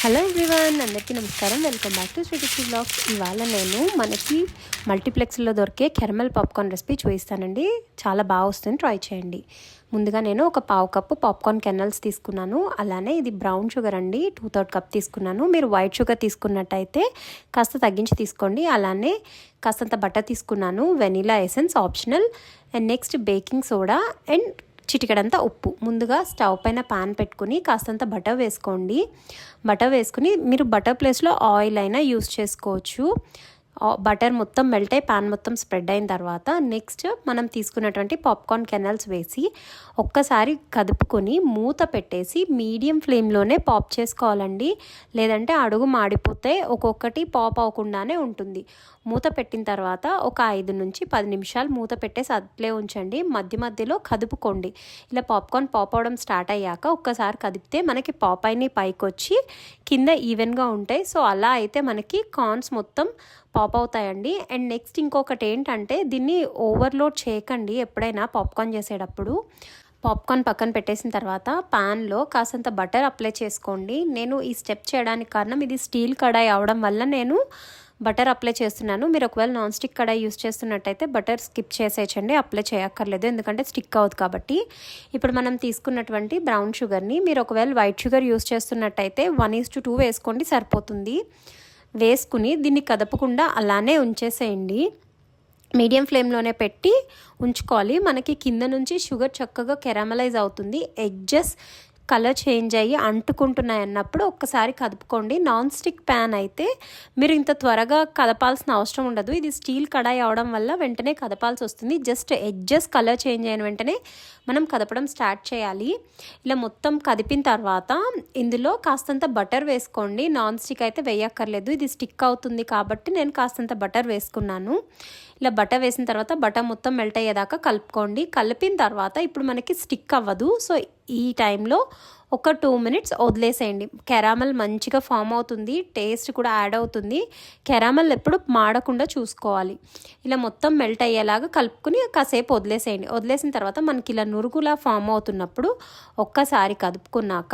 Hello everyone, అందరికీ నమస్కారం. Welcome back to Srikrishna blogs. ఇవాళ నేను మనకి మల్టీప్లెక్స్లో దొరికే కెరమల్ పాప్కార్న్ రెసిపీ చూపిస్తానండి. చాలా బాగా వస్తుంది, ట్రై చేయండి. ముందుగా నేను ఒక పావు కప్పు పాప్కార్న్ కెర్నల్స్ తీసుకున్నాను. అలానే ఇది బ్రౌన్ షుగర్ అండి, 2/3 కప్ తీసుకున్నాను. మీరు వైట్ షుగర్ తీసుకున్నట్టయితే కాస్త తగ్గించి తీసుకోండి. అలానే కాస్తంత బటర్ తీసుకున్నాను. Vanilla essence optional. And next baking soda and చిటికెడంతా ఉప్పు. ముందుగా స్టవ్ పైన పాన్ పెట్టుకుని కాస్తంత బటర్ వేసుకోండి. బటర్ వేసుకుని మీరు బటర్ ప్లేస్లో ఆయిల్ అయినా యూస్ చేసుకోవచ్చు. బటర్ మొత్తం మెల్ట్ అయి పాన్ మొత్తం స్ప్రెడ్ అయిన తర్వాత నెక్స్ట్ మనం తీసుకున్నటువంటి పాప్కార్న్ కెర్నల్స్ వేసి ఒక్కసారి కదుపుకొని మూత పెట్టేసి మీడియం ఫ్లేమ్లోనే పాప్ చేసుకోవాలండి. లేదంటే అడుగు మాడిపోతే ఒక్కొక్కటి పాప్ అవ్వకుండానే ఉంటుంది. మూత పెట్టిన తర్వాత ఒక 5 నుంచి 10 నిమిషాలు మూత పెట్టేసి అట్లే ఉంచండి. మధ్య మధ్యలో కదుపుకోండి. ఇలా పాప్కార్న్ పాప్ అవడం స్టార్ట్ అయ్యాక ఒక్కసారి కదిపితే మనకి పాప్ అయిన పైకి వచ్చి కింద ఈవెన్గా ఉంటాయి. సో అలా అయితే మనకి కార్న్స్ మొత్తం పాప్ అవుతాయండి. అండ్ నెక్స్ట్ ఇంకొకటి ఏంటంటే దీన్ని ఓవర్లోడ్ చేయకండి. ఎప్పుడైనా పాప్కార్న్ చేసేటప్పుడు పాప్కార్న్ పక్కన పెట్టేసిన తర్వాత పాన్లో కాసంత బటర్ అప్లై చేసుకోండి. నేను ఈ స్టెప్ చేయడానికి కారణం ఇది స్టీల్ కడాయి అవడం వల్ల నేను బటర్ అప్లై చేస్తున్నాను. మీరు ఒకవేళ నాన్ స్టిక్ కడాయి యూస్ చేస్తున్నట్టయితే బటర్ స్కిప్ చేసేయచ్చండి, అప్లై చేయక్కర్లేదు, ఎందుకంటే స్టిక్ అవుతుంది కాబట్టి. ఇప్పుడు మనం తీసుకున్నటువంటి బ్రౌన్ షుగర్ని మీరు ఒకవేళ వైట్ షుగర్ యూస్ చేస్తున్నట్టయితే 1:2 వేసుకోండి, సరిపోతుంది. వేసుకుని దీన్ని కదపకుండా అలానే ఉంచేసేయండి. మీడియం ఫ్లేమ్లోనే పెట్టి ఉంచుకోవాలి. మనకి కింద నుంచి షుగర్ చక్కగా కెరమలైజ్ అవుతుంది. ఎడ్జెస్ కలర్ చేంజ్ అయ్యి అంటుకుంటున్నాయి అన్నప్పుడు ఒక్కసారి కదుపుకోండి. నాన్ స్టిక్ ప్యాన్ అయితే మీరు ఇంత త్వరగా కదపాల్సిన అవసరం ఉండదు. ఇది స్టీల్ కడాయి అవడం వల్ల వెంటనే కదపాల్సి వస్తుంది. జస్ట్ ఎడ్జెస్ కలర్ చేంజ్ అయిన వెంటనే మనం కదపడం స్టార్ట్ చేయాలి. ఇలా మొత్తం కదిపిన తర్వాత ఇందులో కాస్తంత బటర్ వేసుకోండి. నాన్ స్టిక్ అయితే వేయక్కర్లేదు, ఇది స్టిక్ అవుతుంది కాబట్టి నేను కాస్తంత బటర్ వేసుకున్నాను. ఇలా బటర్ వేసిన తర్వాత బటర్ మొత్తం మెల్ట్ అయ్యేదాకా కలుపుకోండి. కలిపిన తర్వాత ఇప్పుడు మనకి స్టిక్ అవ్వదు. సో ఈ టైంలో ఒక 2 మినిట్స్ వదిలేసేయండి. కెరామల్ మంచిగా ఫామ్ అవుతుంది, టేస్ట్ కూడా యాడ్ అవుతుంది. కెరామల్ ఎప్పుడు మాడకుండా చూసుకోవాలి. ఇలా మొత్తం మెల్ట్ అయ్యేలాగా కలుపుకుని కాసేపు వదిలేసేయండి. వదిలేసిన తర్వాత మనకి ఇలా నురుగులా ఫామ్ అవుతున్నప్పుడు ఒక్కసారి కదుపుకున్నాక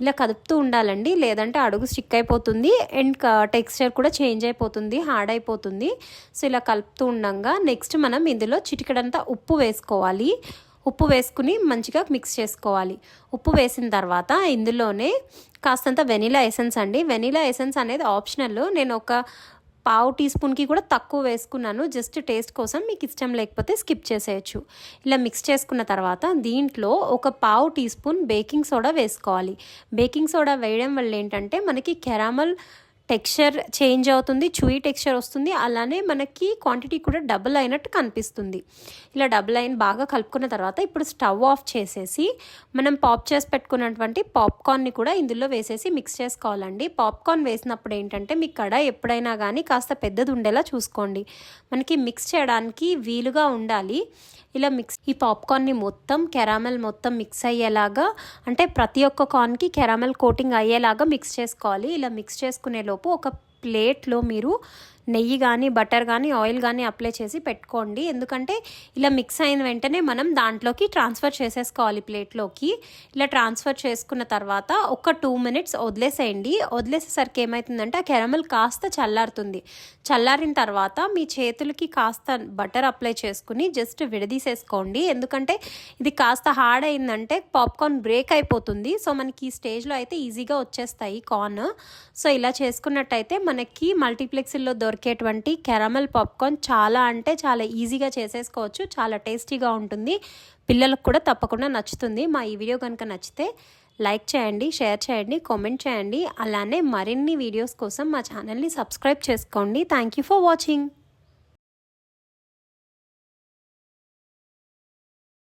ఇలా కదుపుతూ ఉండాలండి, లేదంటే అడుగు స్టిక్ అయిపోతుంది అండ్ టెక్స్చర్ కూడా చేంజ్ అయిపోతుంది, హార్డ్ అయిపోతుంది. సో ఇలా కలుపుతూ ఉండగా నెక్స్ట్ మనం ఇందులో చిటికెడంతా ఉప్పు వేసుకోవాలి. ఉప్పు వేసుకుని మంచిగా మిక్స్ చేసుకోవాలి. ఉప్పు వేసిన తర్వాత ఇందులోనే కాస్తంత వెనిలా ఎసెన్స్ అండి. వెనిలా ఎసెన్స్ అనేది ఆప్షనల్. నేను ఒక పావు టీ స్పూన్కి కూడా తక్కువ వేసుకున్నాను, జస్ట్ టేస్ట్ కోసం. మీకు ఇష్టం లేకపోతే స్కిప్ చేసేయచ్చు. ఇలా మిక్స్ చేసుకున్న తర్వాత దీంట్లో ఒక పావు టీ స్పూన్ బేకింగ్ సోడా వేసుకోవాలి. బేకింగ్ సోడా వేయడం వల్ల ఏంటంటే మనకి కెరామల్ టెక్స్చర్ చేంజ్ అవుతుంది, చూయి టెక్స్చర్ వస్తుంది. అలానే మనకి క్వాంటిటీ కూడా డబుల్ అయినట్టు కనిపిస్తుంది. ఇలా డబుల్ అయిన బాగా కలుపుకున్న తర్వాత ఇప్పుడు స్టవ్ ఆఫ్ చేసేసి మనం పాప్ చేసి పెట్టుకున్నటువంటి పాప్కార్న్ని కూడా ఇందులో వేసేసి మిక్స్ చేసుకోవాలండి. పాప్కార్న్ వేసినప్పుడు ఏంటంటే మీ కడాయి ఎప్పుడైనా కానీ కాస్త పెద్దది ఉండేలా చూసుకోండి. మనకి మిక్స్ చేయడానికి వీలుగా ఉండాలి. ఇలా ఈ పాప్కార్న్ని మొత్తం కెరామెల్ మొత్తం మిక్స్ అయ్యేలాగా, అంటే ప్రతి ఒక్క కార్న్కి కెరామెల్ కోటింగ్ అయ్యేలాగా మిక్స్ చేసుకోవాలి. ఇలా మిక్స్ చేసుకునే లోపు ఒక ప్లేట్లో మీరు నెయ్యి కానీ బటర్ కానీ ఆయిల్ కానీ అప్లై చేసి పెట్టుకోండి. ఎందుకంటే ఇలా మిక్స్ అయిన వెంటనే మనం దాంట్లోకి ట్రాన్స్ఫర్ చేసేసుకోవాలి ప్లేట్లోకి. ఇలా ట్రాన్స్ఫర్ చేసుకున్న తర్వాత ఒక 2 మినిట్స్ వదిలేసేయండి. వదిలేసేసరికి ఏమవుతుందంటే ఆ కెరమల్ కాస్త చల్లారుతుంది. చల్లారిన తర్వాత మీ చేతులకి కాస్త బటర్ అప్లై చేసుకుని జస్ట్ విడదీసేసుకోండి. ఎందుకంటే ఇది కాస్త హార్డ్ అయిందంటే పాప్కార్న్ బ్రేక్ అయిపోతుంది. సో మనకి ఈ స్టేజ్లో అయితే ఈజీగా వచ్చేస్తాయి కార్న్. సో ఇలా చేసుకున్నట్టయితే మనకి మల్టీప్లెక్స్లో దొరికేటువంటి కెరమల్ పాప్కార్న్ చాలా అంటే చాలా ఈజీగా చేసేసుకోవచ్చు. చాలా టేస్టీగా ఉంటుంది, పిల్లలకు కూడా తప్పకుండా నచ్చుతుంది. మా ఈ వీడియో కనుక నచ్చితే లైక్ చేయండి, షేర్ చేయండి, కామెంట్ చేయండి. అలానే మరిన్ని వీడియోస్ కోసం మా ఛానల్ని సబ్స్క్రైబ్ చేసుకోండి. Thank you for watching.